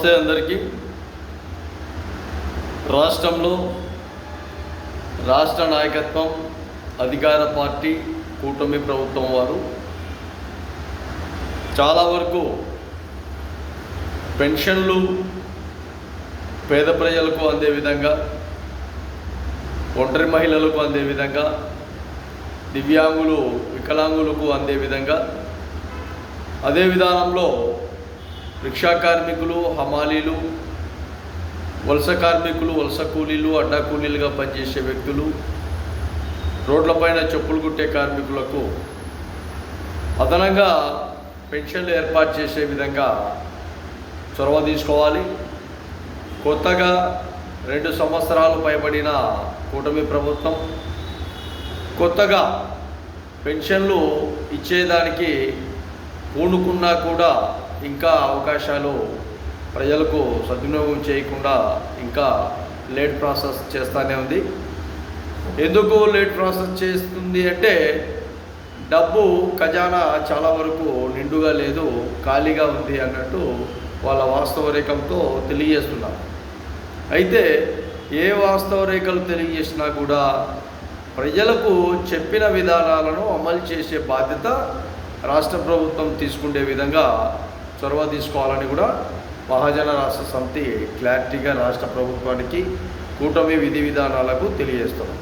నమస్తే అందరికీ. రాష్ట్రంలో రాష్ట్ర నాయకత్వం, అధికార పార్టీ, కూటమి ప్రభుత్వం వారు చాలా వరకు పెన్షన్లు పేద ప్రజలకు అందే విధంగా, ఒంటరి మహిళలకు అందే విధంగా, దివ్యాంగులు వికలాంగులకు అందే విధంగా, అదే విధానంలో రిక్షా కార్మికులు, హమాలీలు, వలస కార్మికులు, వలస కూలీలు, అడ్డా కూలీలుగా పనిచేసే వ్యక్తులు, రోడ్లపైన చెప్పులు కుట్టే కార్మికులకు అదనంగా పెన్షన్లు ఏర్పాటు చేసే విధంగా చొరవ తీసుకోవాలి. కొత్తగా 2 సంవత్సరాలు పైబడిన కూటమి ప్రభుత్వం కొత్తగా పెన్షన్లు ఇచ్చేదానికి పూనుకున్నా కూడా ఇంకా అవకాశాలు ప్రజలకు సద్వినియోగం చేయకుండా ఇంకా లేట్ ప్రాసెస్ చేస్తూనే ఉంది. ఎందుకు లేట్ ప్రాసెస్ చేస్తుంది అంటే డబ్బు ఖజానా చాలా వరకు నిండుగా లేదు, ఖాళీగా ఉంది అన్నట్టు వాళ్ళ వాస్తవ రేఖలతో తెలియజేస్తున్నారు. అయితే ఏ వాస్తవ రేఖలు తెలియజేసినా కూడా ప్రజలకు చెప్పిన విధానాలను అమలు చేసే బాధ్యత రాష్ట్ర ప్రభుత్వం తీసుకునే విధంగా చొరవ తీసుకోవాలని కూడా మహాజన రాష్ట్ర సమితి క్లారిటీగా రాష్ట్ర ప్రభుత్వానికి, కూటమి విధి విధానాలకు తెలియజేస్తున్నాం.